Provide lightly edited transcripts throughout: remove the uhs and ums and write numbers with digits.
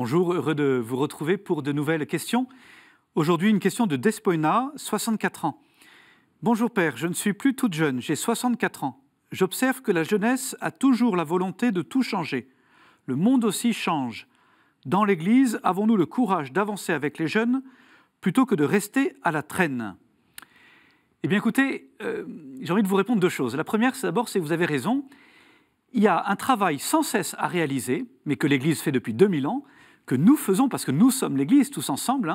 Bonjour, heureux de vous retrouver pour de nouvelles questions. Aujourd'hui, une question de Despoina, 64 ans. Bonjour père, je ne suis plus toute jeune, j'ai 64 ans. J'observe que la jeunesse a toujours la volonté de tout changer. Le monde aussi change. Dans l'Église, avons-nous le courage d'avancer avec les jeunes plutôt que de rester à la traîne? Eh bien écoutez, j'ai envie de vous répondre deux choses. La première, c'est d'abord, vous avez raison. Il y a un travail sans cesse à réaliser, mais que l'Église fait depuis 2000 ans, que nous faisons parce que nous sommes l'Église tous ensemble,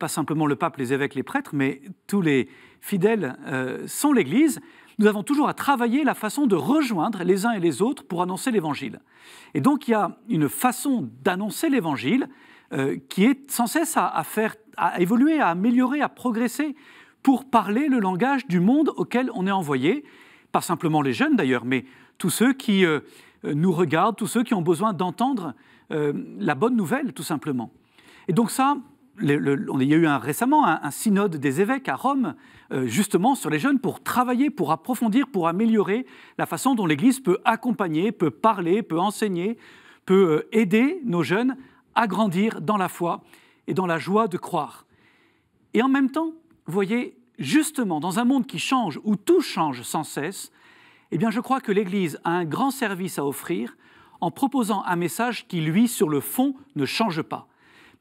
pas simplement le pape, les évêques, les prêtres, mais tous les fidèles sont l'Église. Nous avons toujours à travailler la façon de rejoindre les uns et les autres pour annoncer l'Évangile. Et donc il y a une façon d'annoncer l'Évangile qui est sans cesse à évoluer, à améliorer, à progresser pour parler le langage du monde auquel on est envoyé. Pas simplement les jeunes d'ailleurs, mais tous ceux qui nous regardent, tous ceux qui ont besoin d'entendre la bonne nouvelle, tout simplement. Et donc ça, il y a eu récemment un synode des évêques à Rome, justement sur les jeunes, pour travailler, pour approfondir, pour améliorer la façon dont l'Église peut accompagner, peut parler, peut enseigner, peut aider nos jeunes à grandir dans la foi et dans la joie de croire. Et en même temps, vous voyez, justement, dans un monde qui change, où tout change sans cesse, eh bien, je crois que l'Église a un grand service à offrir en proposant un message qui, lui, sur le fond, ne change pas.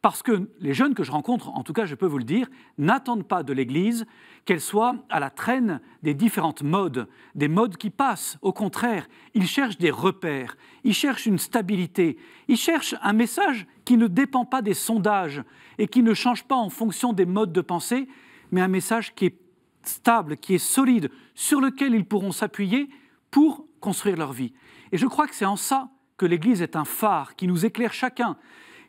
Parce que les jeunes que je rencontre, en tout cas, je peux vous le dire, n'attendent pas de l'Église qu'elle soit à la traîne des différentes modes, des modes qui passent. Au contraire, ils cherchent des repères, ils cherchent une stabilité, ils cherchent un message qui ne dépend pas des sondages et qui ne change pas en fonction des modes de pensée, mais un message qui est stable, qui est solide, sur lequel ils pourront s'appuyer pour construire leur vie. Et je crois que c'est en ça que l'Église est un phare qui nous éclaire chacun,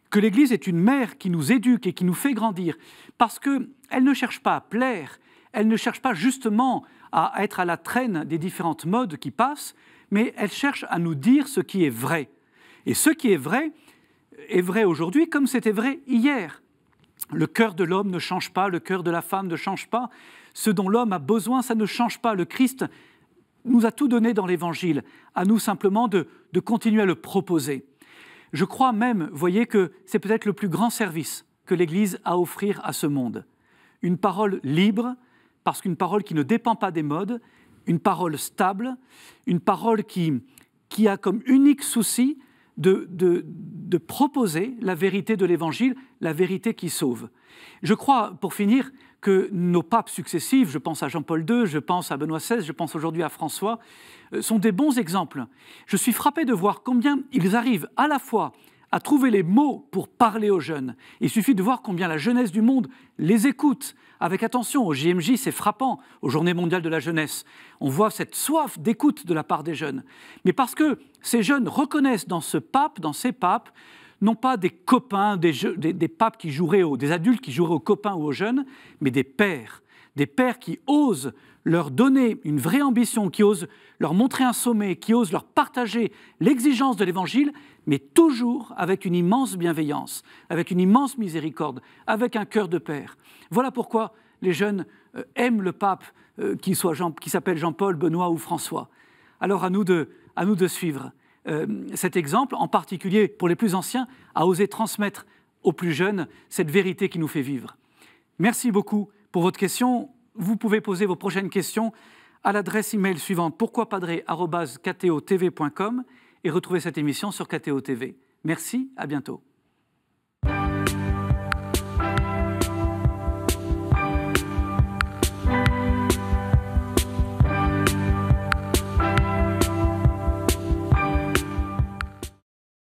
que l'Église est une mère qui nous éduque et qui nous fait grandir, parce qu'elle ne cherche pas à plaire, elle ne cherche pas justement à être à la traîne des différentes modes qui passent, mais elle cherche à nous dire ce qui est vrai. Et ce qui est vrai aujourd'hui comme c'était vrai hier. Le cœur de l'homme ne change pas, le cœur de la femme ne change pas. Ce dont l'homme a besoin, ça ne change pas. Le Christ nous a tout donné dans l'Évangile, à nous simplement de continuer à le proposer. Je crois même, voyez, que c'est peut-être le plus grand service que l'Église a à offrir à ce monde. Une parole libre, parce qu'une parole qui ne dépend pas des modes, une parole stable, une parole qui a comme unique souci de proposer la vérité de l'Évangile, la vérité qui sauve. Je crois, pour finir, que nos papes successifs, je pense à Jean-Paul II, je pense à Benoît XVI, je pense aujourd'hui à François, sont des bons exemples. Je suis frappé de voir combien ils arrivent à la fois à trouver les mots pour parler aux jeunes. Il suffit de voir combien la jeunesse du monde les écoute avec attention. Au JMJ, c'est frappant, aux Journées mondiales de la jeunesse. On voit cette soif d'écoute de la part des jeunes. Mais parce que ces jeunes reconnaissent dans ce pape, dans ces papes, non pas des copains, des papes qui joueraient des adultes qui joueraient aux copains ou aux jeunes, mais des pères qui osent leur donner une vraie ambition, qui osent leur montrer un sommet, qui osent leur partager l'exigence de l'Évangile, mais toujours avec une immense bienveillance, avec une immense miséricorde, avec un cœur de père. Voilà pourquoi les jeunes aiment le pape, qui s'appelle Jean-Paul, Benoît ou François. Alors à nous de suivre cet exemple, en particulier pour les plus anciens, à oser transmettre aux plus jeunes cette vérité qui nous fait vivre. Merci beaucoup pour votre question. Vous pouvez poser vos prochaines questions à l'adresse email suivante pourquoipadré@kto-tv.com et retrouver cette émission sur KTO TV. Merci, à bientôt.